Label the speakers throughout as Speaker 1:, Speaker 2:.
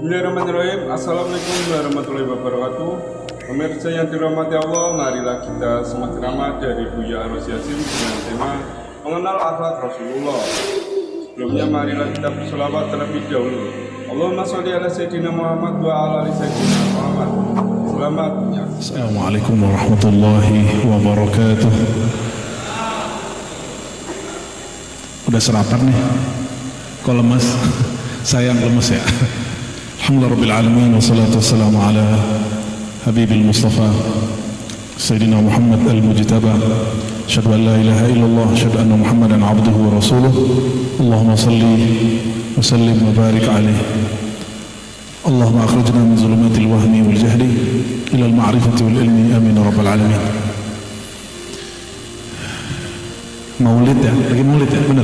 Speaker 1: Bismillahirrahmanirrahim. Assalamualaikum warahmatullahi wabarakatuh. Pemirsa yang dirahmati Allah, marilah kita simak ceramah dari Buya Arus Yasin dengan tema mengenal akhlak Rasulullah. Sebelumnya marilah kita berselawat terlebih dahulu. Allahumma sholli ala sayyidina Muhammad wa ala ali sayyidina Muhammad. Selamat menyaksikan.
Speaker 2: Assalamualaikum warahmatullahi wabarakatuh. Udah sarapan nih? Kok lemes? Sayang lemes ya. Alhamdulillah rabbil alamin, wassalatu wassalamu ala habibil mustafa sayyidina Muhammad al-mujtaba. Asyhadu an la ilaha illallah, asyhadu anna Muhammadan abduhu wa rasuluh. Allahumma salli wa sallim wa barik alaihi. Allahumma akhrijna min zulumatil wahmi wal jahli ila al-ma'rifati wal ilmi, amin ya rabbal alamin. Maulid ya, lagi maulid ya, benar.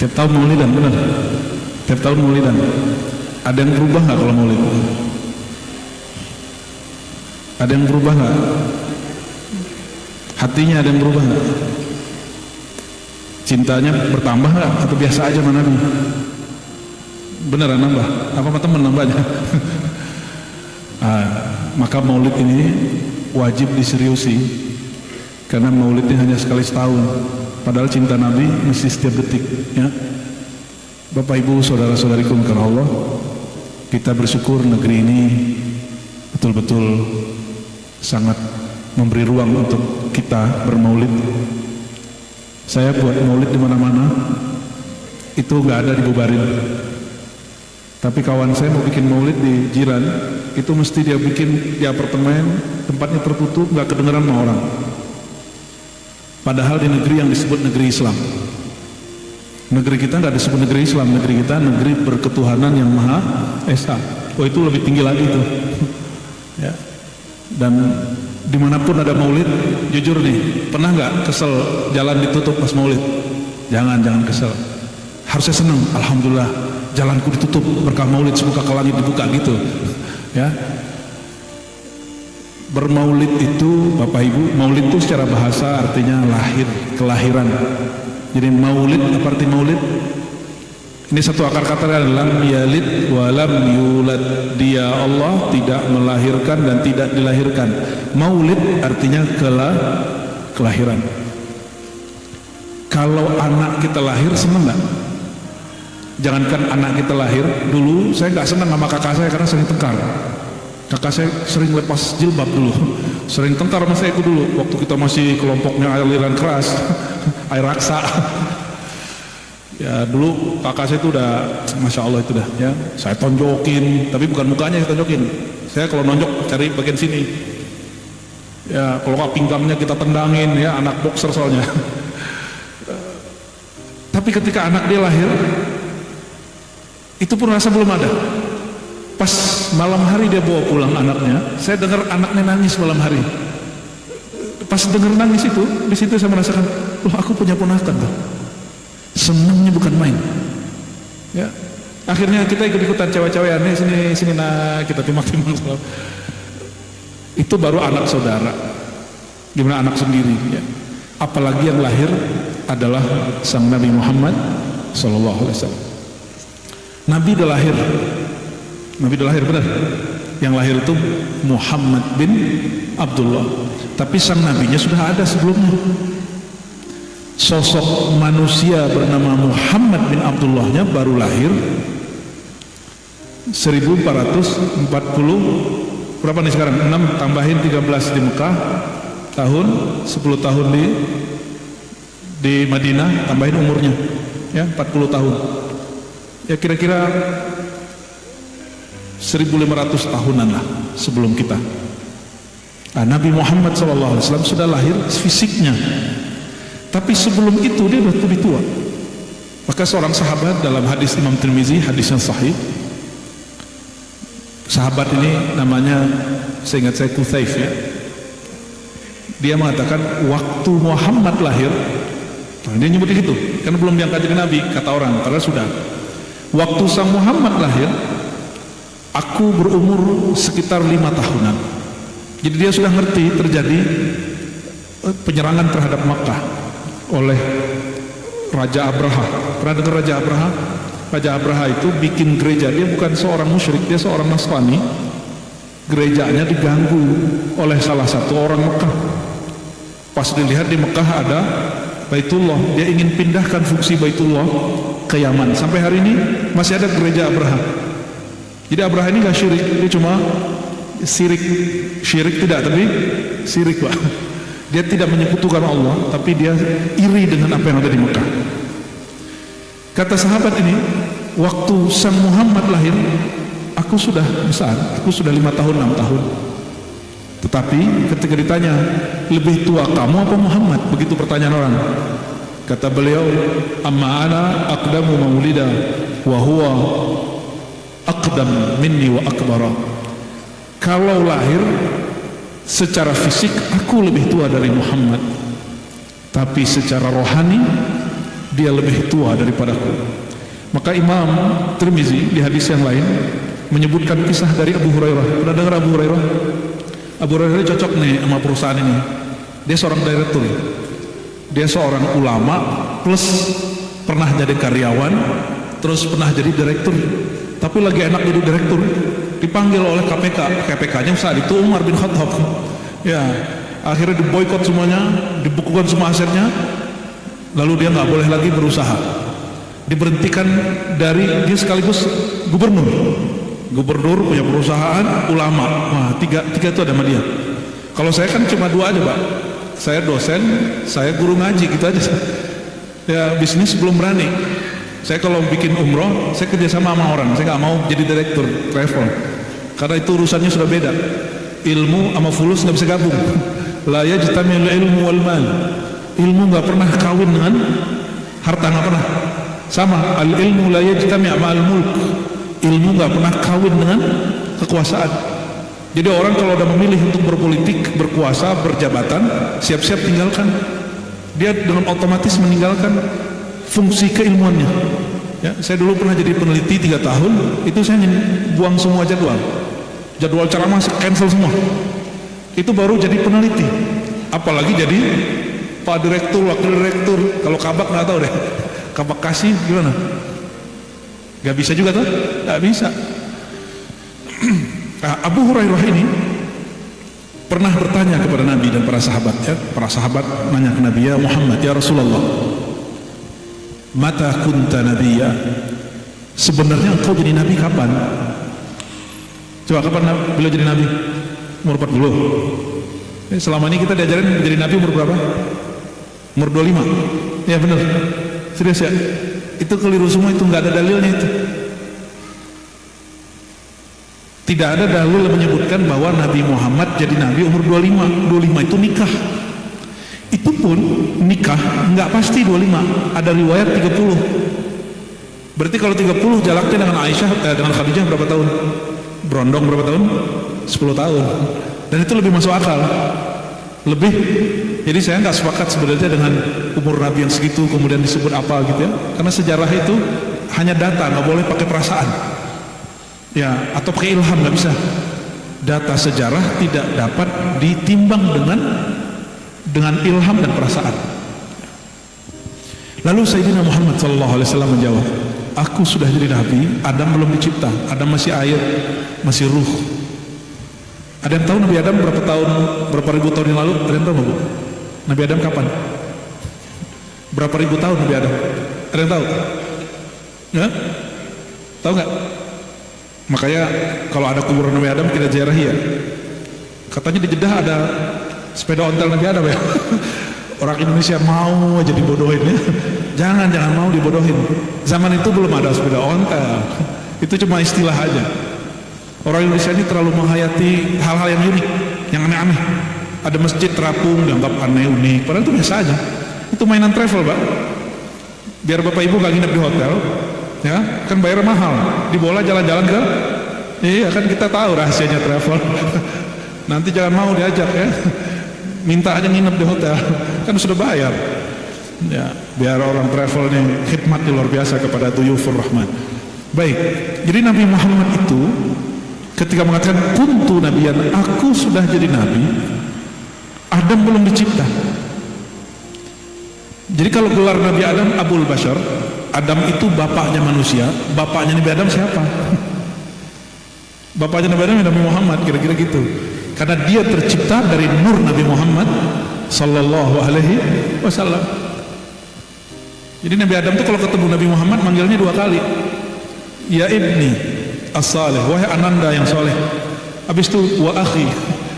Speaker 2: Tiap tahun maulidan, benar. Tiap tahun maulidan. Ada yang berubah nggak kalau maulid? Ada yang berubah nggak? Hatinya ada yang berubah nggak? Cintanya bertambah nggak? Atau biasa aja mana nih? Beneran nambah? Apa sama temen nambahnya? Maka maulid ini wajib diseriusi, karena maulidnya hanya sekali setahun. Padahal cinta Nabi mesti setiap detik. Ya, Bapak Ibu, saudara-saudariku karena Allah, kita bersyukur negeri ini betul-betul sangat memberi ruang untuk kita bermaulid. Saya buat maulid di mana-mana, itu nggak ada dibubarin. Tapi kawan saya mau bikin maulid di jiran, itu mesti dia bikin di apartemen, tempatnya tertutup, nggak kedengeran sama orang. Padahal di negeri yang disebut negeri Islam. Negeri kita nggak disebut negeri Islam, negeri kita negeri berketuhanan yang Maha Esa. Oh, itu lebih tinggi lagi tuh. Ya. Dan dimanapun ada maulid, jujur nih, pernah nggak kesel jalan ditutup pas maulid? Jangan kesel. Harusnya senang, alhamdulillah, jalanku ditutup berkah maulid, semoga ke langit dibuka gitu. Ya. Bermaulid itu, Bapak Ibu, maulid itu secara bahasa artinya lahir, kelahiran. Jadi maulid, apa arti maulid? Ini satu akar kata adalah lam yalid wa lam yulad. Dia Allah tidak melahirkan dan tidak dilahirkan. Maulid artinya kelahiran. Kalau anak kita lahir senang nggak? Jangankan anak kita lahir, dulu saya nggak senang sama kakak saya karena sering tengkar. Kakak saya sering lepas jilbab dulu, sering tengkar sama saya itu dulu waktu kita masih kelompoknya aliran keras, air raksa. Ya dulu kakak saya itu udah, masya Allah itu dah ya, saya tonjokin, tapi bukan mukanya saya tonjokin. Saya kalau nonjok cari bagian sini. Ya kalau nggak pinggamnya kita tendangin ya, anak boxer soalnya. Tapi ketika anak dia lahir, itu pun rasa belum ada. Pas malam hari dia bawa pulang anaknya, saya dengar anaknya nangis malam hari. Pas dengar nangis itu, di situ saya merasakan, loh aku punya ponakan tuh. Senangnya bukan main. Ya, akhirnya kita ikut-ikutan cewek-cewekan, sini nah kita timang-timang. Itu baru anak saudara. Gimana anak sendiri? Ya. Apalagi yang lahir adalah sang Nabi Muhammad SAW. Nabi udah lahir. Nabi udah lahir, benar. Yang lahir itu Muhammad bin Abdullah. Tapi sang nabinya sudah ada sebelumnya. Sosok manusia bernama Muhammad bin Abdullahnya baru lahir 1440. Berapa nih sekarang? 6 tambahin 13 di Mekah, 10 tahun di Madinah, tambahin umurnya ya 40 tahun. Ya kira-kira 1500 tahunan lah sebelum kita. Nabi Muhammad SAW sudah lahir fisiknya, tapi sebelum itu dia sudah lebih tua. Maka seorang sahabat dalam hadis Imam Tirmizi, hadis yang sahih, sahabat ini namanya, seingat saya Kuthaif ya, dia mengatakan waktu Muhammad lahir, dia nyebut gitu karena belum diangkat jadi nabi kata orang, karena sudah waktu sang Muhammad lahir, aku berumur sekitar 5 tahunan. Jadi dia sudah ngerti terjadi penyerangan terhadap Makkah oleh Raja Abraha. Pernah dengar Raja Abraha? Raja Abraha itu bikin gereja, dia bukan seorang musyrik, dia seorang Nasrani. Gerejanya diganggu oleh salah satu orang Mekah. Pas dilihat di Mekah ada Baitullah, dia ingin pindahkan fungsi Baitullah ke Yaman. Sampai hari ini masih ada gereja Abraha. Jadi Abraha ini gak syirik, dia cuma syirik tidak, tapi syirik Pak. Dia tidak menyekutukan Allah, tapi dia iri dengan apa yang ada di Mekah. Kata sahabat ini, waktu Sang Muhammad lahir, aku sudah besar, aku sudah 5 tahun, 6 tahun. Tetapi ketika ditanya, lebih tua kamu apa Muhammad? Begitu pertanyaan orang. Kata beliau, amma ana aqdamu maulida wa huwa aqdam minni wa akbara. Kalau lahir secara fisik aku lebih tua dari Muhammad, tapi secara rohani dia lebih tua daripadaku. Maka Imam Tirmizi di hadis yang lain menyebutkan kisah dari Abu Hurairah. Pernah dengar Abu Hurairah? Abu Hurairah cocok nih sama perusahaan ini. Dia seorang direktur. Dia seorang ulama plus pernah jadi karyawan, terus pernah jadi direktur. Tapi lagi enak jadi direktur, dipanggil oleh KPK. KPK-nya saat itu Umar bin Khattab. Ya, akhirnya diboikot semuanya, dibukukan semua asetnya. Lalu dia nggak boleh lagi berusaha. Diberhentikan dari, dia sekaligus gubernur. Gubernur, punya perusahaan, ulama. Wah, tiga itu ada sama dia. Kalau saya kan cuma 2 aja Pak. Saya dosen, saya guru ngaji, gitu aja. Ya bisnis belum berani. Saya kalau bikin umroh, saya kerjasama sama orang. Saya nggak mau jadi direktur travel, karena itu urusannya sudah beda. Ilmu sama fulus nggak bisa gabung. La yajtami'ul ilmu wal mal. Ilmu nggak pernah kawin dengan harta, nggak pernah. Sama, al ilmu la yajtami' ma'al mulk. Ilmu nggak pernah kawin dengan kekuasaan. Jadi orang kalau udah memilih untuk berpolitik, berkuasa, berjabatan, siap-siap tinggalkan. Dia dengan otomatis meninggalkan fungsi keilmuannya. Ya, saya dulu pernah jadi peneliti 3 tahun, itu saya buang semua jadwal ceramah cancel semua. Itu baru jadi peneliti. Apalagi jadi Pak Direktur, Wakil Direktur. Kalau kabak nggak tahu deh. Kabak kasih gimana? Gak bisa juga tuh? Gak bisa. Nah, Abu Hurairah ini pernah bertanya kepada Nabi dan para sahabat. Ya, para sahabat nanya ke Nabi, ya Muhammad, ya Rasulullah, mata kunta nabiyya, sebenarnya engkau jadi nabi kapan? Coba kapan beliau jadi nabi? Umur 40. Selama ini kita diajarin jadi nabi umur berapa? Umur 25. Ya benar. Serius ya? Itu keliru semua, itu nggak ada dalilnya itu. Tidak ada dalil yang menyebutkan bahwa Nabi Muhammad jadi nabi umur 25. 25 itu nikah. Itu pun nikah nggak pasti 25, ada riwayat 30. Berarti kalau 30 jaraknya dengan Aisyah, dengan Khadijah berapa tahun? Berondong berapa tahun? 10 tahun. Dan itu lebih masuk akal. Lebih. Jadi saya nggak sepakat sebenarnya dengan umur Nabi yang segitu kemudian disebut apa gitu ya. Karena sejarah itu hanya data, nggak boleh pakai perasaan. Ya, atau pakai ilham, nggak bisa. Data sejarah tidak dapat ditimbang dengan ilham dan perasaan. Lalu Sayyidina Muhammad SAW menjawab, aku sudah jadi nabi, Adam belum dicipta, Adam masih air, masih ruh. Ada yang tahu Nabi Adam berapa ribu tahun yang lalu? Ada yang tahu nggak Bu? Nabi Adam kapan? Berapa ribu tahun Nabi Adam? Ada yang tahu? Ya? Tahu nggak? Makanya kalau ada kuburan Nabi Adam kita ziarahi ya. Katanya di Jeddah ada sepeda ontel Nabi Adam ya. Orang Indonesia mau aja dibodohin ya. Jangan mau dibodohin. Zaman itu belum ada sepeda ontel. Itu cuma istilah aja. Orang Indonesia ini terlalu menghayati hal-hal yang unik, yang aneh-aneh. Ada masjid terapung dianggap aneh, unik, padahal itu biasa aja. Itu mainan travel Pak. Biar Bapak Ibu gak nginep di hotel, ya kan bayar mahal, dibawa jalan-jalan ke, iya kan kita tahu rahasianya travel. Nanti jangan mau diajak ya, minta aja nginep di hotel, kan sudah bayar. Ya, biar orang travel ini khidmat luar biasa kepada Duyufur Rahman. Baik, jadi Nabi Muhammad itu ketika mengatakan kuntu nabiyan, aku sudah jadi nabi, Adam belum dicipta. Jadi kalau gelar Nabi Adam Abul Bashar, Adam itu bapaknya manusia, bapaknya Nabi Adam siapa? Bapaknya Nabi Adam Nabi Muhammad, kira-kira gitu. Karena dia tercipta dari nur Nabi Muhammad sallallahu alaihi wasallam. Jadi Nabi Adam tuh kalau ketemu Nabi Muhammad manggilnya 2 kali. Ya ibni as-salih, wahai ananda yang soleh. Habis itu wa akhi,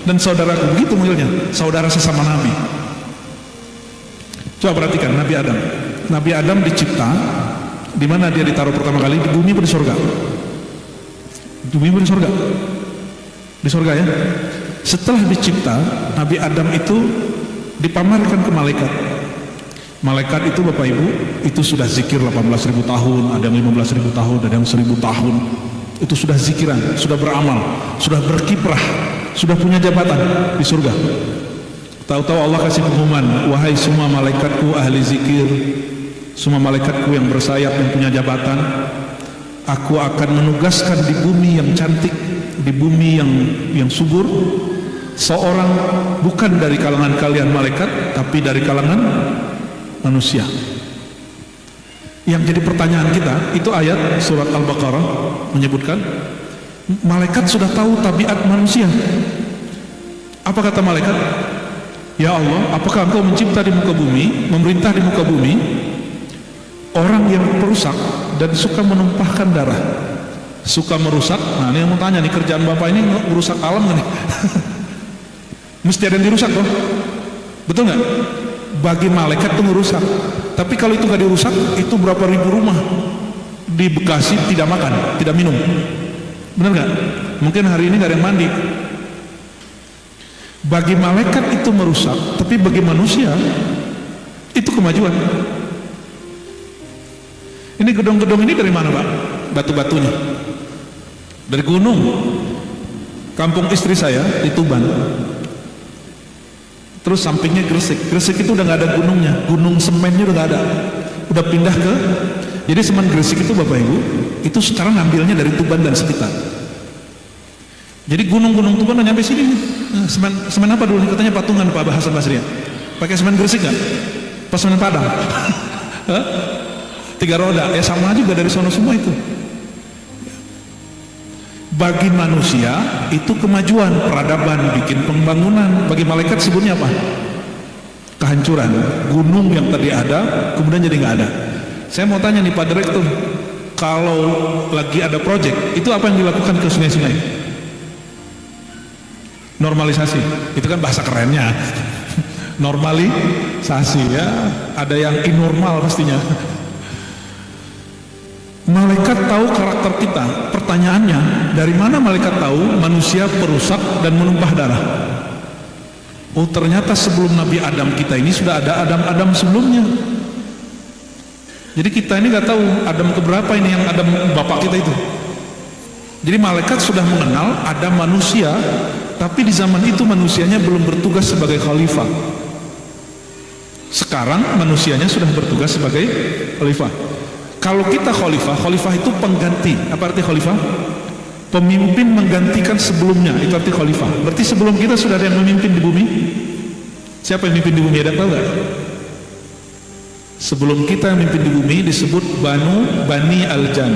Speaker 2: dan saudaraku, begitu manggilnya, saudara sesama Nabi. Coba perhatikan Nabi Adam. Nabi Adam dicipta di mana dia ditaruh pertama kali, di bumi atau di surga? Di bumi atau di surga? Di surga ya. Setelah dicipta, Nabi Adam itu dipamerkan ke malaikat. Malaikat itu Bapak Ibu, itu sudah zikir 18.000 tahun, ada yang 15.000 tahun, ada yang 1.000 tahun. Itu sudah zikiran, sudah beramal, sudah berkiprah, sudah punya jabatan di surga. Tahu-tahu Allah kasih pengumuman, wahai semua malaikatku ahli zikir, semua malaikatku yang bersayap yang punya jabatan, aku akan menugaskan di bumi yang cantik, di bumi yang subur, seorang bukan dari kalangan kalian malaikat, tapi dari kalangan manusia. Yang jadi pertanyaan kita, itu ayat surat Al-Baqarah menyebutkan malaikat sudah tahu tabiat manusia. Apa kata malaikat? Ya Allah, apakah engkau mencipta di muka bumi, memerintah di muka bumi orang yang perusak dan suka menumpahkan darah, suka merusak? Nah ini yang mau tanya nih, kerjaan Bapak ini merusak alam gak nih? Mesti ada yang dirusak toh, betul nggak? Bagi malaikat itu merusak, tapi kalau itu nggak dirusak, itu berapa ribu rumah di Bekasi tidak makan, tidak minum, benar nggak? Mungkin hari ini nggak ada yang mandi. Bagi malaikat itu merusak, tapi bagi manusia itu kemajuan. Ini gedung-gedung ini dari mana Pak? Batu-batunya dari gunung. Kampung istri saya di Tuban, terus sampingnya Gresik. Gresik itu udah nggak ada gunungnya, gunung semennya udah nggak ada, udah pindah ke. Jadi semen Gresik itu Bapak Ibu, itu sekarang ngambilnya dari Tuban dan sekitar. Jadi gunung-gunung Tuban udah nyampe sini nih. Semen apa dulu? Katanya patungan Pak Hasan Basri ya. Pakai semen Gresik nggak? Pas semen Padang. 3 roda, ya sama juga dari sono semua itu. Bagi manusia itu kemajuan, peradaban, bikin pembangunan. Bagi malaikat sebutnya apa? Kehancuran. Gunung yang tadi ada kemudian jadi nggak ada. Saya mau tanya nih Pak Direktur, kalau lagi ada proyek, itu apa yang dilakukan ke sungai-sungai? Normalisasi, itu kan bahasa kerennya. Normalisasi ya, ada yang inormal pastinya. Malaikat tahu karakter kita. Pertanyaannya, dari mana malaikat tahu manusia perusak dan menumpah darah? Oh ternyata sebelum Nabi Adam kita ini sudah ada Adam sebelumnya. Jadi kita ini nggak tahu Adam keberapa ini yang Adam bapak kita itu. Jadi malaikat sudah mengenal ada manusia, tapi di zaman itu manusianya belum bertugas sebagai khalifah. Sekarang manusianya sudah bertugas sebagai khalifah. Kalau kita khalifah, khalifah itu pengganti. Apa arti khalifah? Pemimpin menggantikan sebelumnya, itu arti khalifah. Berarti sebelum kita sudah ada yang memimpin di bumi. Siapa yang memimpin di bumi? Ada tahu nggak? Sebelum kita yang memimpin di bumi disebut Bani Al-Jan.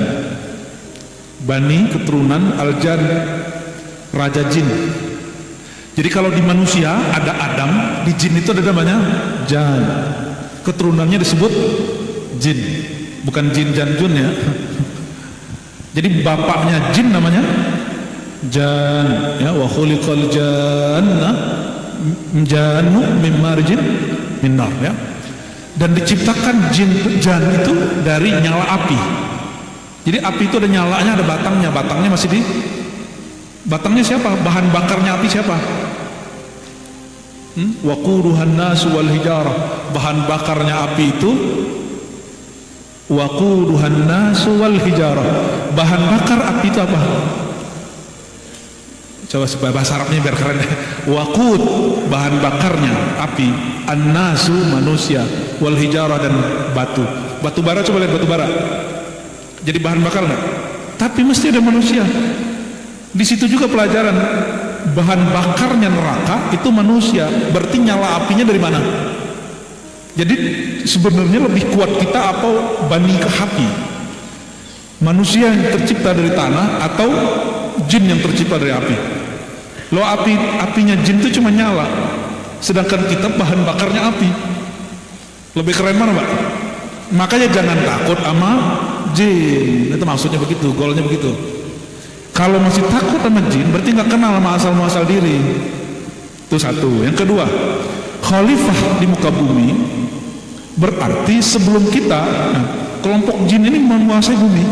Speaker 2: Bani keturunan Al-Jan, raja jin. Jadi kalau di manusia ada Adam, di jin itu ada namanya Jan. Keturunannya disebut jin, bukan Jin Janjun ya. Jadi bapaknya jin namanya Jan, ya, wa khuliqal janna jannu min marjin min nar, ya. Dan diciptakan jan itu dari nyala api. Jadi api itu ada nyalanya, ada batangnya. Batangnya masih di batangnya siapa? Bahan bakarnya api siapa? Waquduhan nasu wal hijarah. Bahan bakarnya api itu waquduhan nasu wal hijarah. Bahan bakar api itu apa? Coba supaya bahasa Arabnya biar keren. Waqud, bahan bakarnya api, an-nasu manusia, wal hijarah dan batu. Batu bara, coba lihat batu bara. Jadi bahan bakar enggak? Tapi mesti ada manusia. Di situ juga pelajaran, bahan bakarnya neraka itu manusia. Berarti nyala apinya dari mana? Jadi sebenarnya lebih kuat kita atau bani ke api? Manusia yang tercipta dari tanah atau jin yang tercipta dari api? Lo apinya jin itu cuma nyala, sedangkan kita bahan bakarnya api. Lebih keren mana, Pak? Makanya jangan takut sama jin. Itu maksudnya begitu, goalnya begitu. Kalau masih takut sama jin, berarti nggak kenal sama asal-muasal diri. Itu satu. Yang kedua, khalifah di muka bumi berarti sebelum kita, kelompok jin ini menguasai bumi.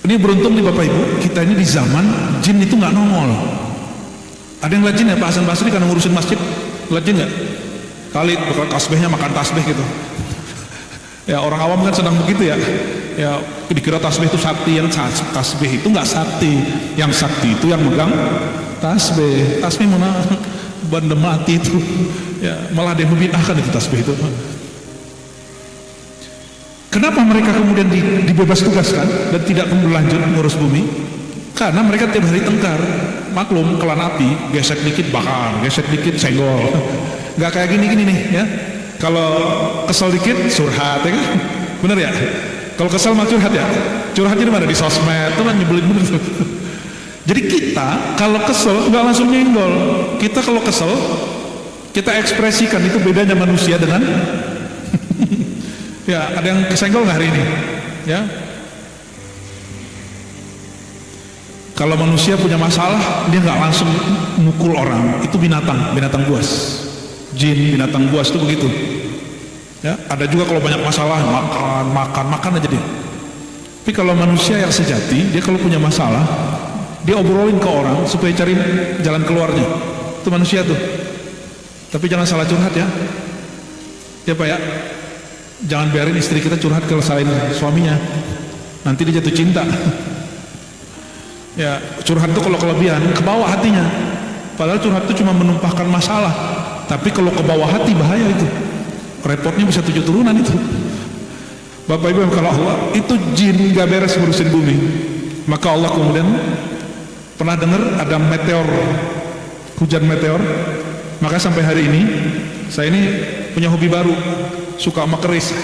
Speaker 2: Ini beruntung nih Bapak Ibu, kita ini di zaman jin itu nggak nongol. Ada yang lihat jin ya, Pak Hasan Basri karena ngurusin masjid, lihat jin nggak? Kali bakal tasbihnya makan tasbih gitu. Ya orang awam kan sedang begitu ya. Ya dikira tasbih itu sakti, yang tasbih itu nggak sakti. Yang sakti itu yang megang tasbih. Tasbih mana benda mati itu. Ya malah dia membid'ahkan itu tasbih itu. Kenapa mereka kemudian dibebas tugaskan dan tidak lanjut mengurus bumi? Karena mereka tiap hari tengkar. Maklum kelan api, gesek dikit bakar, gesek dikit senggol. Nggak kayak gini nih ya. Kalau kesel dikit curhat ya kan? Bener ya? Kalau kesel mah curhat ya? Curhatnya di mana? Di sosmed, itu kan nyebelin bener tuh. Jadi kita kalau kesel nggak langsung nyenggol. Kita kalau kesel kita ekspresikan, itu bedanya manusia dengan ya, ada yang kesenggol nggak hari ini? Ya. Kalau manusia punya masalah, dia nggak langsung mukul orang. Itu binatang buas. Jin, binatang buas itu begitu. Ya, ada juga kalau banyak masalah makan aja dia. Tapi kalau manusia yang sejati, dia kalau punya masalah, dia obrolin ke orang supaya cari jalan keluarnya. Itu manusia tuh. Tapi jangan salah curhat ya. Ya Pak ya. Jangan biarin istri kita curhat ke selain suaminya. Nanti dia jatuh cinta. Ya, curhat itu kalau kelebihan, ke bawah hatinya. Padahal curhat itu cuma menumpahkan masalah. Tapi kalau ke bawah hati bahaya itu. Repotnya bisa 7 turunan itu. Bapak Ibu, kalau Allah itu jin gak beres ngurusin bumi. Maka Allah kemudian pernah dengar ada meteor, hujan meteor. Maka sampai hari ini saya ini punya hobi baru, suka sama keris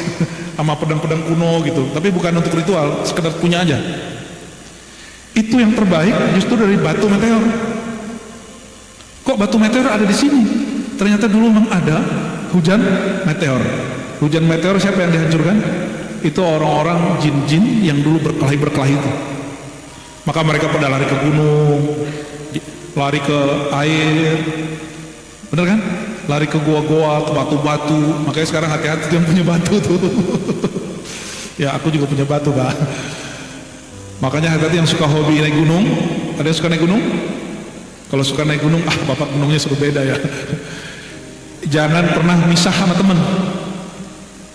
Speaker 2: sama pedang-pedang kuno gitu. Tapi bukan untuk ritual, sekedar punya aja. Itu yang terbaik justru dari batu meteor. Kok batu meteor ada di sini? Ternyata dulu memang ada hujan meteor. Hujan meteor siapa yang dihancurkan? Itu orang-orang jin-jin yang dulu berkelahi itu. Maka mereka pada lari ke gunung, lari ke air, bener kan? Lari ke goa-goa, ke batu-batu. Makanya sekarang hati-hati yang punya batu tuh. Ya aku juga punya batu Pak. Makanya hati-hati yang suka hobi naik gunung. Ada yang suka naik gunung? Kalau suka naik gunung, bapak gunungnya sudah beda ya. Jangan pernah misah sama teman.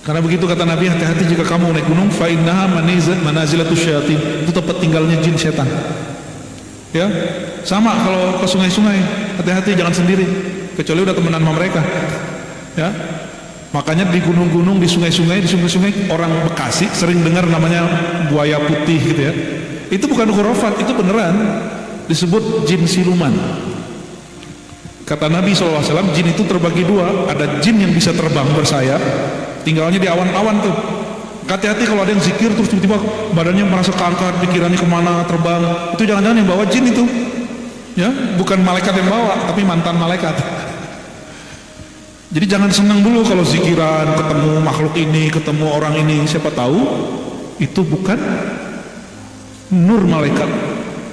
Speaker 2: Karena begitu kata Nabi, hati-hati jika kamu naik gunung, fa innaha manazilatus syayatin. Itu tempat tinggalnya jin setan. Ya, sama kalau ke sungai-sungai, hati-hati jangan sendiri, kecuali udah temenan sama mereka. Ya, makanya di gunung-gunung, di sungai-sungai, orang Bekasi sering dengar namanya buaya putih gitu ya. Itu bukan khurafat, itu beneran disebut jin siluman. Kata Nabi SAW, jin itu terbagi dua. Ada jin yang bisa terbang bersayap, tinggalnya di awan-awan tuh. Hati-hati kalau ada yang zikir terus tiba-tiba badannya merasa keangkat, pikirannya kemana, terbang. Itu jangan-jangan yang bawa jin itu. Ya, bukan malaikat yang bawa, tapi mantan malaikat. Jadi jangan senang dulu kalau zikiran, ketemu makhluk ini, ketemu orang ini. Siapa tahu itu bukan nur malaikat,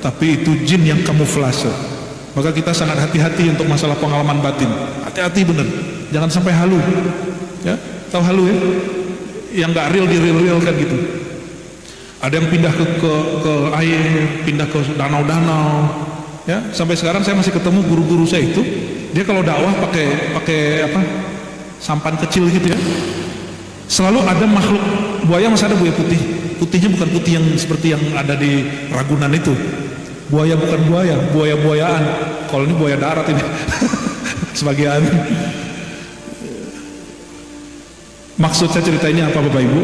Speaker 2: tapi itu jin yang kamuflase. Maka kita sangat hati-hati untuk masalah pengalaman batin. Hati-hati bener, jangan sampai halu. Ya, tahu halu ya? Yang nggak real di real kan gitu. Ada yang pindah ke air, pindah ke danau-danau. Ya, sampai sekarang saya masih ketemu guru-guru saya itu. Dia kalau dakwah pakai apa? Sampan kecil gitu ya. Selalu ada makhluk buaya, masih ada buaya putih. Putihnya bukan putih yang seperti yang ada di Ragunan itu. Buaya bukan buaya, buaya-buayaan. Kalau ini buaya darat ini. Sebagian. Maksud saya cerita ini apa Bapak Ibu?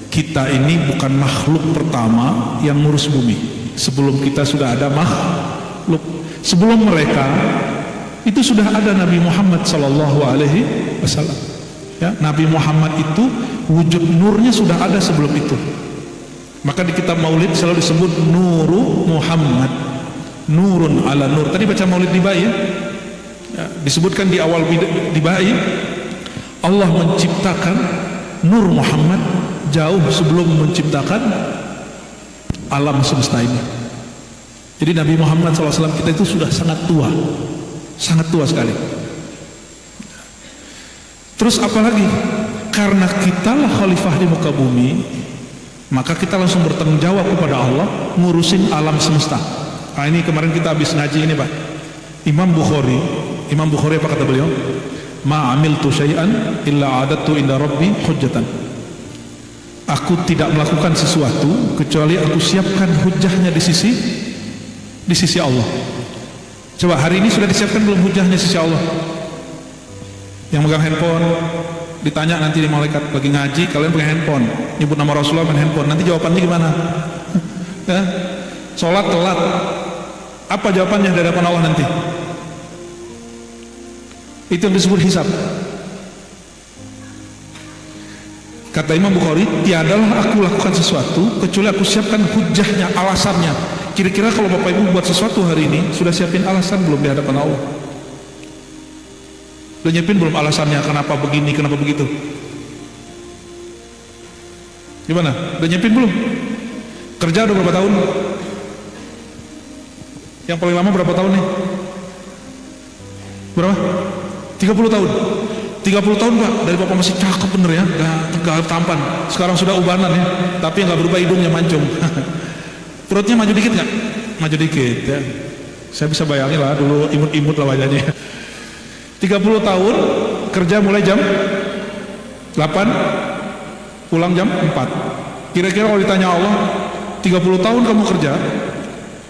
Speaker 2: Kita ini bukan makhluk pertama yang ngurus bumi. Sebelum kita sudah ada makhluk. Sebelum mereka itu sudah ada Nabi Muhammad SAW. Ya, Nabi Muhammad itu wujud nurnya sudah ada sebelum itu. Maka di kitab Maulid selalu disebut Nuru Muhammad, nurun ala nur. Tadi baca Maulid di Bai, ya, disebutkan di awal di Bai, Allah menciptakan Nur Muhammad jauh sebelum menciptakan alam semesta ini. Jadi Nabi Muhammad SAW kita itu sudah sangat tua sekali. Terus apalagi karena kitalah khalifah di muka bumi, maka kita langsung bertanggung jawab kepada Allah ngurusin alam semesta. Nah, ini kemarin kita habis ngaji ini Pak, Imam Bukhari apa kata beliau? Ma amiltu syai'an illa adatu inda rabbi hujjatan. Aku tidak melakukan sesuatu kecuali aku siapkan hujahnya di sisi Allah. Coba hari ini sudah disiapkan belum hujahnya di sisi Allah? Yang megang handphone ditanya nanti di malaikat lagi ngaji, kalian pakai handphone, nyebut nama Rasulullah main handphone, nanti jawabannya gimana? Ya? Sholat telat, apa jawabannya di hadapan Allah nanti? Itu yang disebut hisab. Kata Imam Bukhari, tiadalah aku lakukan sesuatu kecuali aku siapkan hujahnya, alasannya. Kira-kira kalau Bapak Ibu buat sesuatu hari ini, sudah siapin alasan belum di hadapan Allah? Udah nyiapin belum alasannya, kenapa begini, kenapa begitu? Gimana? Udah nyiapin belum? Kerja udah berapa tahun? Yang paling lama berapa tahun nih? Berapa? 30 tahun. 30 tahun Pak, dari Bapak masih cakep bener ya, gak tampan. Sekarang sudah ubanan ya, tapi gak berubah, hidungnya mancung. Perutnya maju dikit gak? Maju dikit ya. Saya bisa bayangin lah, dulu imut-imut lah wajahnya. 30 tahun, kerja mulai jam 8, pulang jam 4. Kira-kira kalau ditanya Allah, 30 tahun kamu kerja,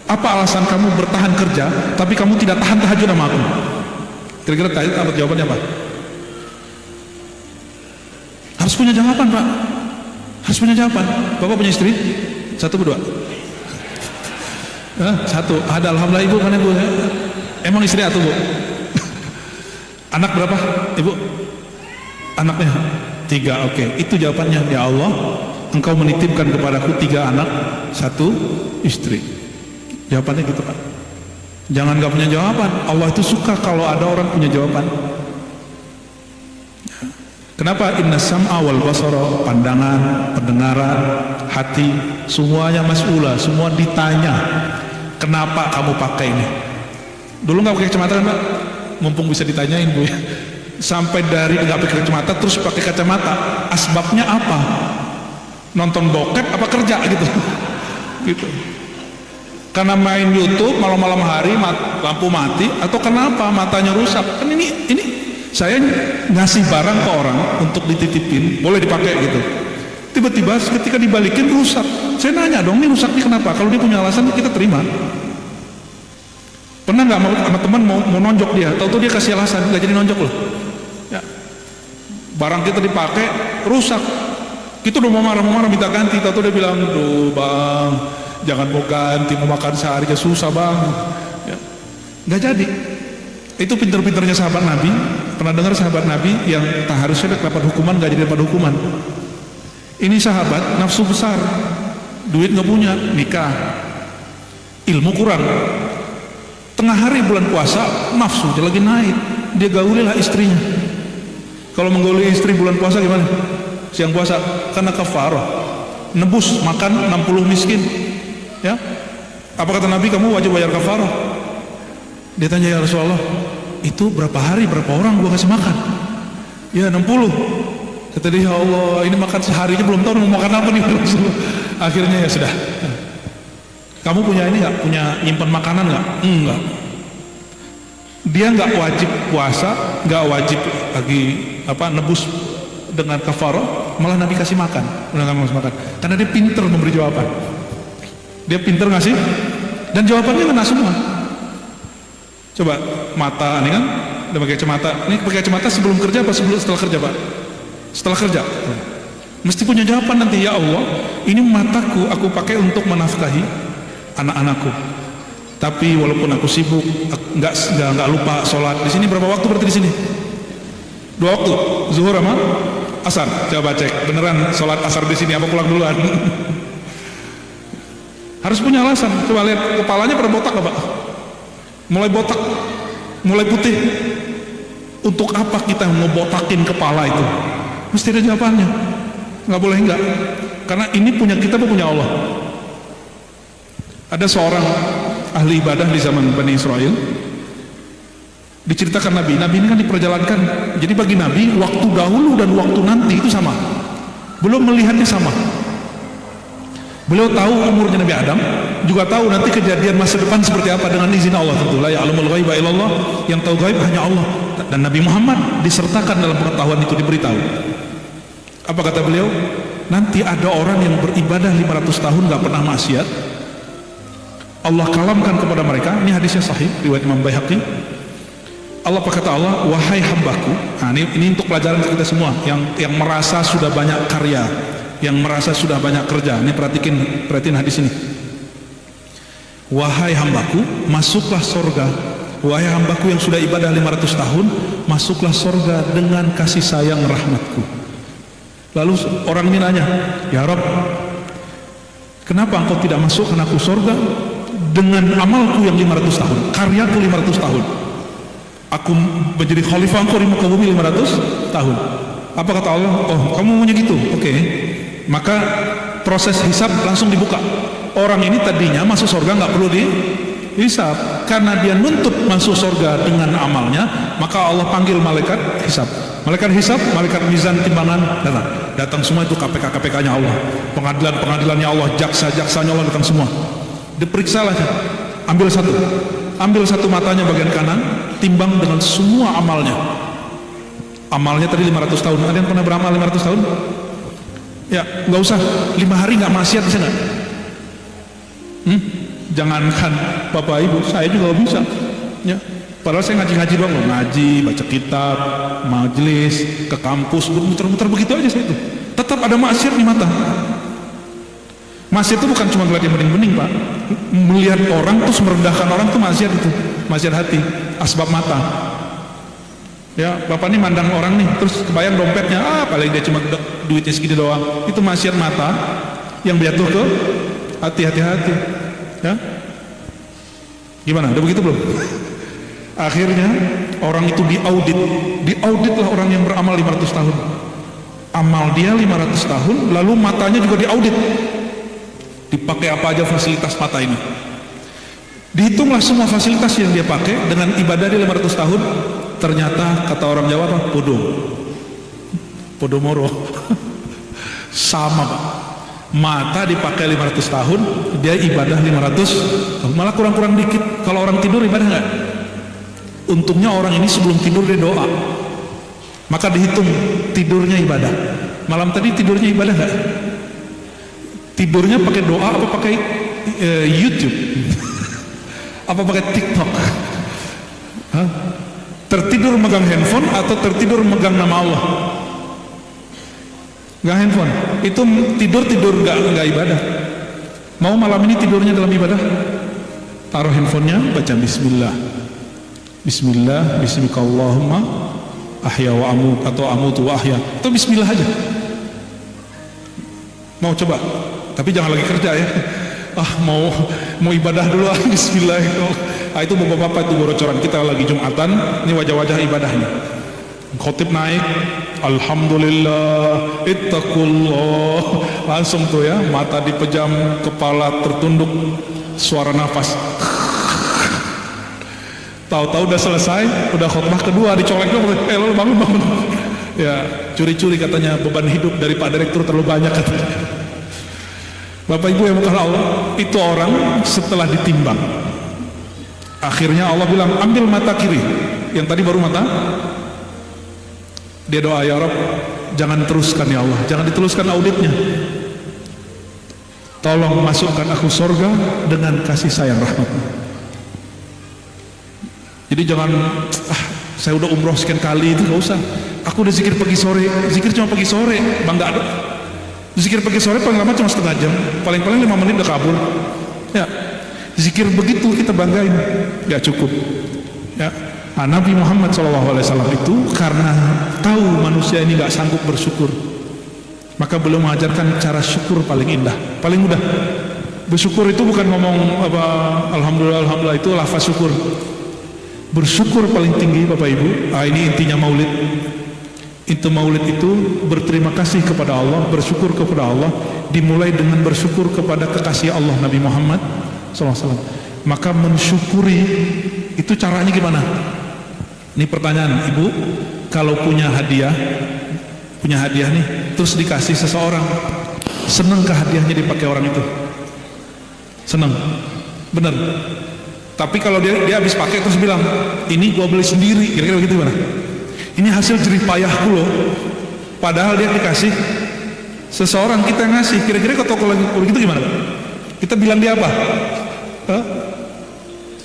Speaker 2: apa alasan kamu bertahan kerja, tapi kamu tidak tahan tahajud sama aku? Kira-kira apa jawabannya Pak? Harus punya jawaban Pak, harus punya jawaban. Bapak punya istri? Satu berdua? Satu. Ada, alhamdulillah. Ibu mana Bu? Emang istri atau Bu? Anak berapa Ibu? Anaknya 3. Oke, itu jawabannya. Ya Allah, Engkau menitipkan kepadaku 3 anak, 1 istri. Jawabannya gitu Pak. Jangan gak punya jawaban. Allah itu suka kalau ada orang punya jawaban. Kenapa? Inna sam'a wal basara, pandangan, pendengaran, hati, semuanya mas'ula, semua ditanya. Kenapa kamu pakai ini? Dulu nggak pakai kacamata kan Pak? Mumpung bisa ditanyain Bu ya. Sampai dari nggak pakai kacamata terus pakai kacamata, asbabnya apa? Nonton bokep apa kerja gitu? Gitu. Karena main YouTube malam-malam hari lampu mati, atau kenapa matanya rusak? Kan ini saya ngasih barang ke orang untuk dititipin, boleh dipakai gitu. Tiba-tiba ketika dibalikin rusak. Saya nanya dong, ini rusak ini kenapa? Kalau dia punya alasan kita terima. Pernah nggak sama teman mau nonjok dia, tahu-tahu dia kasih alasan, nggak jadi nonjok loh. Ya. Barang kita dipakai rusak, kita udah mau marah minta ganti, tahu-tahu dia bilang, "Duh Bang, jangan mau ganti, mau makan sehari aja susah Bang." Ya. Nggak jadi. Itu pinter-pinternya sahabat Nabi. Pernah dengar sahabat Nabi yang tak harusnya dapat hukuman nggak jadi dapat hukuman? Ini sahabat nafsu besar, duit nggak punya, nikah, ilmu kurang. Tengah hari bulan puasa, nafsu dia lagi naik, dia gaulilah istrinya. Kalau menggauli istri bulan puasa gimana? Siang puasa, karena kafarah, nebus makan 60 miskin. Ya, apa kata Nabi? Kamu wajib bayar kafarah. Dia tanya, ya Rasulullah, itu berapa hari, berapa orang gua kasih makan? Ya 60. Kata dia, ya Allah, ini makan seharinya belum tahu mau makan apa nih Rasulullah. Akhirnya ya sudah. Kamu punya ini nggak? Punya nyimpan makanan nggak? Enggak. Dia nggak wajib puasa, nggak wajib lagi nebus dengan kafarah, malah Nabi kasih makan, makan. Karena dia pinter memberi jawaban. Dia pinter ngasih, dan jawabannya kena semua. Coba mata ini kan, udah pakai kacamata. Ini pakai kacamata sebelum kerja apa setelah kerja Pak? Setelah kerja. Mesti punya jawaban nanti, ya Allah, ini mataku aku pakai untuk menafkahi anak-anakku. Tapi walaupun aku sibuk, nggak lupa sholat. Di sini berapa waktu berarti di sini? 2 waktu, zuhur sama asar. Coba cek, beneran sholat asar di sini apa pulang duluan? Harus punya alasan. Coba lihat kepalanya pada botak nggak Pak? Mulai botak, mulai putih. Untuk apa kita ngebotakin kepala itu? Mesti ada jawabannya. Nggak boleh enggak. Karena ini punya kita, punya Allah. Ada seorang ahli ibadah di zaman Bani Israel. Diceritakan Nabi ini kan diperjalankan. Jadi bagi Nabi, waktu dahulu dan waktu nanti itu sama. Belum melihatnya sama. Beliau tahu umurnya Nabi Adam, juga tahu nanti kejadian masa depan seperti apa dengan izin Allah tentu. La ya'lamul ghaiba illallah, yang tahu gaib hanya Allah. Dan Nabi Muhammad disertakan dalam pengetahuan itu, diberitahu. Apa kata beliau? Nanti ada orang yang beribadah 500 tahun gak pernah maksiat. Allah kalamkan kepada mereka. Ini hadisnya sahih, riwayat Imam Baihaqi. Allah kata Allah, wahai hambaku. Nah, ini untuk pelajaran kita semua yang merasa sudah banyak karya, yang merasa sudah banyak kerja. Ini perhatiin hadis ini. Wahai hambaku, masuklah sorga. Wahai hambaku yang sudah ibadah 500 tahun, masuklah sorga dengan kasih sayang rahmatku. Lalu orang ini nanya, ya Rabb, kenapa engkau tidak masukkan aku sorga dengan amalku yang 500 tahun, karyaku 500 tahun? Aku menjadi khalifah engkau di muka bumi 500 tahun. Apa kata Allah? Oh, kamu maunya gitu? Oke. Maka proses hisab langsung dibuka. Orang ini tadinya masuk surga nggak perlu dihisab, karena dia nuntut masuk surga dengan amalnya, maka Allah panggil malaikat hisab. Malaikat hisab, malaikat mizan timbangan datang semua, itu KPK-KPK-nya Allah, pengadilan-pengadilannya Allah, jaksa-jaksanya Allah datang semua. Diperiksalah, ambil satu matanya bagian kanan, timbang dengan semua amalnya. Amalnya tadi 500 tahun. Ada yang pernah beramal 500 tahun? Ya, nggak usah 5 hari nggak maksiat, bisa nggak? Jangankan Bapak Ibu, saya juga nggak bisa. Ya, padahal saya ngaji-ngaji doang loh, ngaji, baca kitab, majelis, ke kampus, muter-muter begitu aja saya itu. Tetap ada maksiat di mata. Maksiat itu bukan cuma ngeliat yang bening-bening Pak. Melihat orang terus merendahkan orang tuh maksiat itu, maksiat hati, asbab mata. Ya, Bapak ini mandang orang nih, terus kebayang dompetnya, paling dia cuma duitnya segini doang. Itu maksiat mata yang jatuh ke hati-hati. Ya, gimana? Udah begitu belum? Akhirnya orang itu diauditlah orang yang beramal 500 tahun. Amal dia 500 tahun, lalu matanya juga diaudit. Dipakai apa aja fasilitas mata ini. Dihitunglah semua fasilitas yang dia pakai dengan ibadah dia 500 tahun. Ternyata kata orang Jawa apa? Podomoro. Sama Pak. Mata dipakai 500 tahun, dia ibadah 500 tahun. Malah kurang-kurang dikit. Kalau orang tidur ibadah nggak? Untungnya orang ini sebelum tidur dia doa, maka dihitung tidurnya ibadah. Malam tadi tidurnya ibadah nggak? Tidurnya pakai doa apa pakai YouTube? Apa pakai TikTok? Hah? Tertidur megang handphone atau tertidur megang nama Allah? Gak handphone. Itu tidur gak ibadah. Mau malam ini tidurnya dalam ibadah? Taruh handphonenya, baca Bismillah. Bismillah, bismikallahumma ahya wa amut, atau amutu wa ahya, atau Bismillah aja. Mau coba? Tapi jangan lagi kerja ya. Mau ibadah dulu Bismillah. Itu bapak-bapak itu bocoran. Kita lagi Jumatan, ini wajah-wajah ibadahnya. Khotib naik, alhamdulillah, ittaqullah, langsung tuh ya, mata dipejam, kepala tertunduk, suara nafas. Tahu-tahu udah selesai, udah khotbah kedua, dicolek dong, lalu bangun. Ya, curi-curi katanya, beban hidup dari Pak Direktur terlalu banyak katanya. Bapak Ibu yang bukan Allah, itu orang setelah ditimbang, akhirnya Allah bilang, ambil mata kiri, yang tadi baru mata. Dia doa, ya Rabb, jangan teruskan ya Allah, jangan diteruskan auditnya, tolong masukkan aku surga dengan kasih sayang rahmat-Mu. Jadi jangan, saya udah umroh sekian kali, itu gak usah. Aku udah zikir pagi sore, zikir cuma pagi sore, bangga ada. Zikir pagi sore paling lama cuma setengah jam, paling-paling 5 menit udah kabur. Ya, zikir begitu kita banggain, gak cukup. Ya, Nabi Muhammad SAW itu karena tahu manusia ini gak sanggup bersyukur, maka beliau mengajarkan cara syukur paling indah, paling mudah. Bersyukur itu bukan ngomong apa alhamdulillah alhamdulillah, itu lafaz syukur. Bersyukur paling tinggi Bapak Ibu, ini intinya maulid. Itu maulid itu berterima kasih kepada Allah, bersyukur kepada Allah, dimulai dengan bersyukur kepada kekasih Allah Nabi Muhammad SAW. Maka mensyukuri itu caranya gimana? Ini pertanyaan, Ibu, kalau punya hadiah nih, terus dikasih seseorang, seneng ke hadiahnya dipakai orang itu? Seneng, bener. Tapi kalau dia habis pakai terus bilang, ini gua beli sendiri, kira-kira begitu gimana? Ini hasil jerih payahku loh. Padahal dia dikasih seseorang, kita ngasih. Kira-kira ke toko lagi begitu gimana? Kita bilang dia apa? Hah?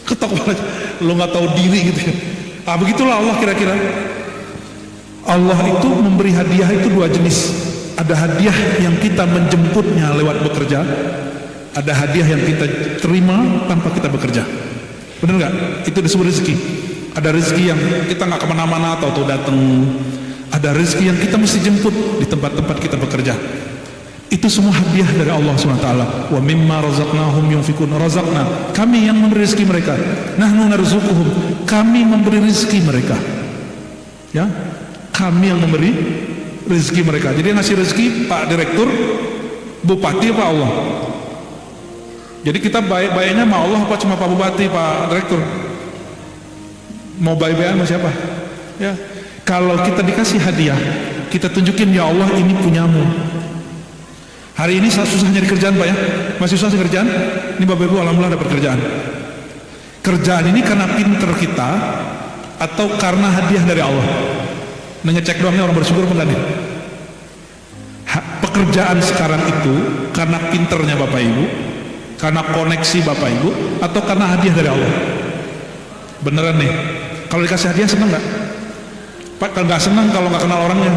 Speaker 2: Ke toko lagi, lo nggak tahu diri gitu ya. Begitulah Allah kira-kira. Allah itu memberi hadiah itu dua jenis. Ada hadiah yang kita menjemputnya lewat bekerja, ada hadiah yang kita terima tanpa kita bekerja. Benar nggak? Itu disebut rezeki. Ada rezeki yang kita nggak kemana-mana atau datang. Ada rezeki yang kita mesti jemput di tempat-tempat kita bekerja. Itu semua hadiah dari Allah SWT. Wa mimma razaqnahum yunfikun. Razaqna, kami yang memberi rezeki mereka. Nahnu narzuquhum, kami memberi rezeki mereka. Ya, kami yang memberi rezeki mereka. Jadi yang ngasih rezeki Pak Direktur, Bupati, Pak Allah. Jadi kita baik-baiknya sama Allah apa cuma Pak Bupati, Pak Direktur? Mau baik-baikan sama siapa? Ya, kalau kita dikasih hadiah, kita tunjukin, ya Allah ini punyamu. Hari ini susah nyari kerjaan Pak ya, masih susah nyari kerjaan. Ini Bapak Ibu alhamdulillah dapat kerjaan. Kerjaan ini karena pinter kita atau karena hadiah dari Allah? Ngecek doangnya orang bersyukur apa enggak nih? Pekerjaan sekarang itu karena pinternya Bapak Ibu, karena koneksi Bapak Ibu, atau karena hadiah dari Allah? Beneran nih, kalau dikasih hadiah seneng nggak? Pak, kalau nggak seneng kalau nggak kenal orangnya.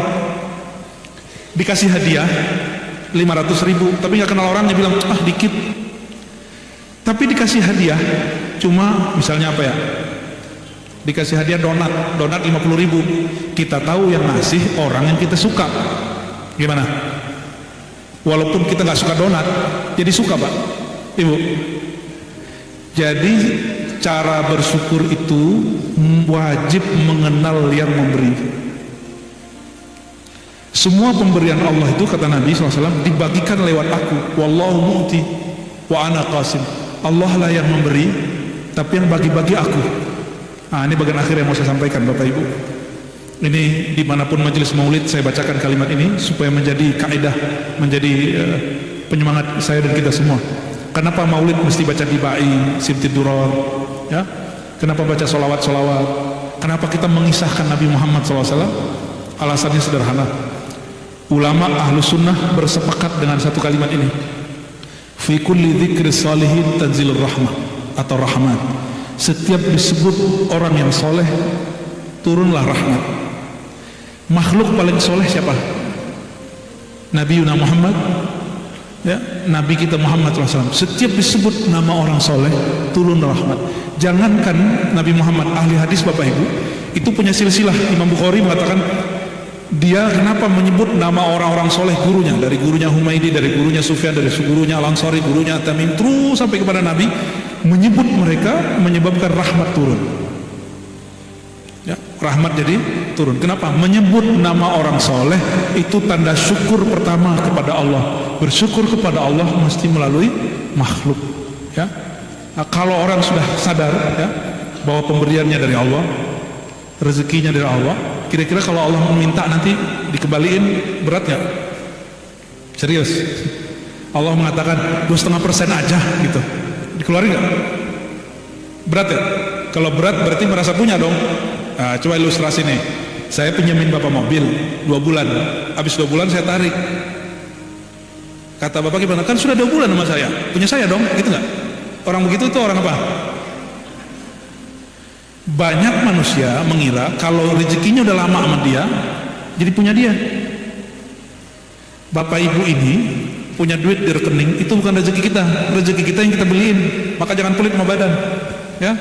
Speaker 2: Dikasih hadiah 500.000 tapi nggak kenal orangnya, bilang dikit. Tapi dikasih hadiah cuma misalnya apa ya, dikasih hadiah donat 50.000, kita tahu yang ngasih orang yang kita suka, gimana? Walaupun kita nggak suka donat jadi suka Pak Ibu. Jadi cara bersyukur itu wajib mengenal yang memberi. Semua pemberian Allah itu kata Nabi SAW dibagikan lewat aku. Wallahu mu'ti wa ana qasim. Allah lah yang memberi, tapi yang bagi-bagi aku. Ini bagian akhir yang mau saya sampaikan Bapak Ibu. Ini dimanapun majelis maulid saya bacakan kalimat ini supaya menjadi kaidah, menjadi penyemangat saya dan kita semua. Kenapa maulid mesti baca dibai, simtid duror, ya? Kenapa baca solawat-solawat? Kenapa kita mengisahkan Nabi Muhammad SAW? Alasannya sederhana. Ulama ahlu sunnah bersepakat dengan satu kalimat ini. Fi kulli dzikri salihin tanzilur rahmah atau rahmat. Setiap disebut orang yang soleh, turunlah rahmat. Makhluk paling soleh siapa? Nabi Yuna Muhammad, ya, Nabi kita Muhammad SAW. Setiap disebut nama orang soleh, turun rahmat. Jangankan Nabi Muhammad, ahli hadis Bapak Ibu itu punya silsilah. Imam Bukhari mengatakan, dia kenapa menyebut nama orang-orang soleh gurunya, dari gurunya Humaydi, dari gurunya Sufyan, dari gurunya Al-Ansari, gurunya Tamim, terus sampai kepada Nabi, menyebut mereka menyebabkan rahmat turun. Ya, rahmat jadi turun. Kenapa? Menyebut nama orang soleh itu tanda syukur pertama kepada Allah. Bersyukur kepada Allah mesti melalui makhluk. Ya, kalau orang sudah sadar ya bahwa pemberiannya dari Allah, rezekinya dari Allah, kira-kira kalau Allah meminta nanti dikembaliin berat nggak? Serius? Allah mengatakan 2,5% aja gitu, dikeluarin nggak? Berat ya? Kalau berat berarti merasa punya dong. Coba ilustrasi nih, saya pinjemin Bapak mobil 2 bulan, habis 2 bulan saya tarik. Kata Bapak gimana? Kan sudah 2 bulan sama saya, punya saya dong, gitu nggak? Orang begitu itu orang apa? Banyak manusia mengira kalau rezekinya udah lama sama dia, jadi punya dia. Bapak Ibu ini punya duit di rekening, itu bukan rezeki kita. Rezeki kita yang kita beliin. Maka jangan pelit sama badan, ya.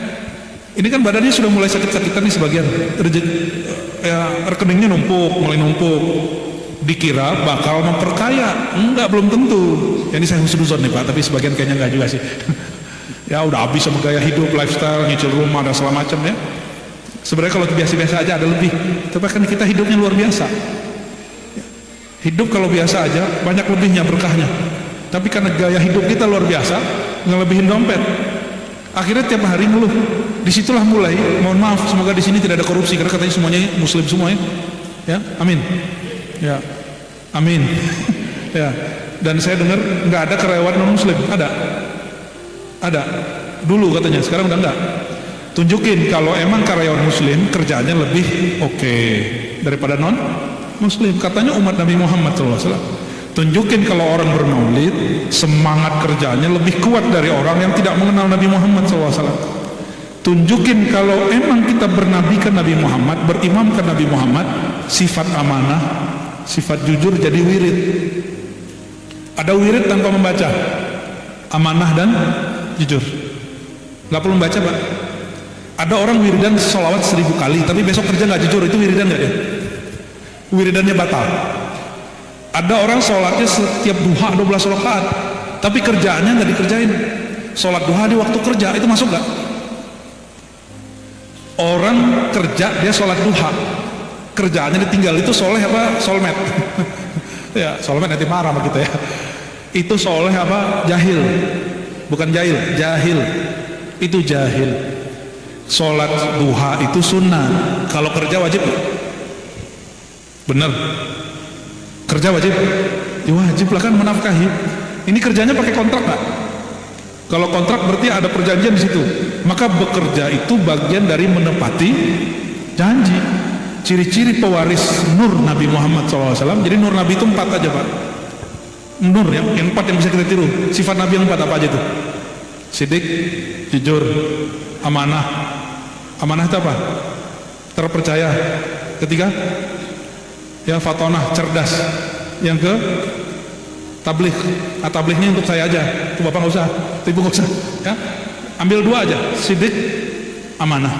Speaker 2: Ini kan badannya sudah mulai sakit-sakitan nih sebagian. Rekeningnya mulai numpuk. Dikira bakal memperkaya, enggak, belum tentu. Ya, ini saya husnuzon nih Pak, tapi sebagian kayaknya enggak juga sih. Ya udah habis sama gaya hidup, lifestyle, nyicil rumah dan segala macam ya. Sebenarnya kalau biasa-biasa aja ada lebih, tapi kan kita hidupnya luar biasa. Hidup kalau biasa aja banyak lebihnya, berkahnya. Tapi karena gaya hidup kita luar biasa, ngelebihin dompet. Akhirnya tiap hari ngeluh. Disitulah mulai, mohon maaf, semoga di sini tidak ada korupsi karena katanya semuanya muslim semua ya. Ya, amin. Ya, amin. Ya, dan saya dengar nggak ada karyawan non muslim, ada dulu katanya, sekarang udah enggak. Tunjukin kalau emang karyawan muslim kerjaannya lebih oke daripada non muslim, katanya umat Nabi Muhammad SAW. Tunjukin kalau orang bermaulid semangat kerjaannya lebih kuat dari orang yang tidak mengenal Nabi Muhammad SAW. Tunjukin kalau emang kita bernabikan Nabi Muhammad, berimamkan Nabi Muhammad, sifat amanah, sifat jujur jadi wirid. Ada wirid tanpa membaca, amanah dan jujur, nggak perlu membaca Pak. Ada orang wiridan sholawat 1000 kali tapi besok kerja nggak jujur, itu wiridan nggak dia? Wiridannya batal. Ada orang sholatnya setiap duha 12 rakaat tapi kerjaannya nggak dikerjain. Sholat duha di waktu kerja itu masuk nggak? Orang kerja dia sholat duha, kerjaannya ditinggal, itu soleh apa solmet? Ya solmet nanti marah sama kita ya. Itu soleh apa jahil? Bukan jahil, jahil. Itu jahil. Sholat duha itu sunnah, kalau kerja wajib. Bener, kerja wajib. Ya wajib lah kan, menafkahi. Ini kerjanya pakai kontrak nggak? Kalau kontrak berarti ada perjanjian di situ. Maka bekerja itu bagian dari menepati janji. Ciri-ciri pewaris nur Nabi Muhammad SAW. Jadi nur Nabi itu 4 aja Pak. Nur ya, yang 4 yang bisa kita tiru. Sifat Nabi yang 4 apa aja itu? Sidik, jujur, amanah. Amanah itu apa? Terpercaya. Ketiga, ya fatonah, cerdas. Yang ke tabligh. Tablighnya untuk saya aja. Itu Bapak nggak usah, Ibu nggak usah. Ya, ambil 2 aja. Sidik, amanah.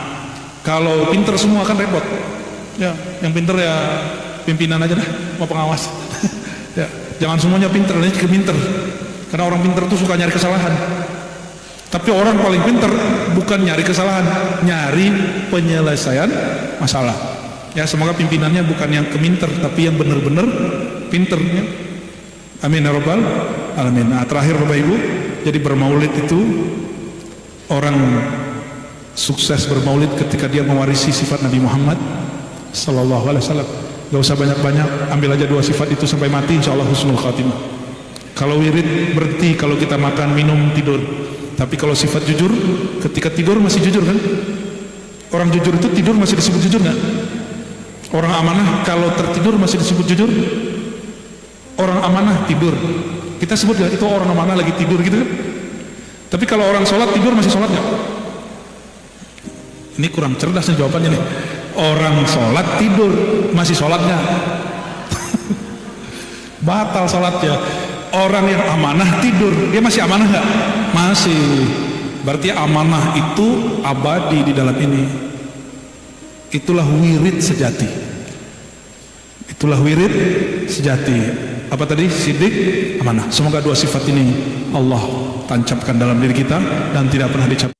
Speaker 2: Kalau pinter semua kan repot. Ya, yang pinter ya pimpinan aja dah, mau pengawas. Ya, jangan semuanya pinter, ini pinter. Karena orang pinter tuh suka nyari kesalahan. Tapi orang paling pinter bukan nyari kesalahan, nyari penyelesaian masalah. Ya, semoga pimpinannya bukan yang keminter, tapi yang benar-benar pinter. Ya. Amin ya rabbal alamin. Nah, terakhir Bapak Ibu, jadi bermaulid itu orang sukses bermaulid ketika dia mewarisi sifat Nabi Muhammad Sallallahu Alaihi Wasallam. Gak usah banyak-banyak, ambil aja 2 sifat itu sampai mati, insya Allah husnul khatimah. Kalau wirid berhenti kalau kita makan, minum, tidur. Tapi kalau sifat jujur, ketika tidur masih jujur kan? Orang jujur itu tidur masih disebut jujur nggak? Orang amanah kalau tertidur masih disebut jujur? Orang amanah tidur, kita sebut nggak itu orang amanah lagi tidur gitu kan? Tapi kalau orang sholat tidur masih sholat nggak? Ini kurang cerdas nih jawabannya nih. Orang sholat tidur masih sholatnya? Batal sholatnya. Orang yang amanah tidur, dia masih amanah nggak? Masih. Berarti amanah itu abadi di dalam ini. Itulah wirid sejati. Itulah wirid sejati. Apa tadi? Sidik, amanah. Semoga 2 sifat ini Allah tancapkan dalam diri kita dan tidak pernah dicabut.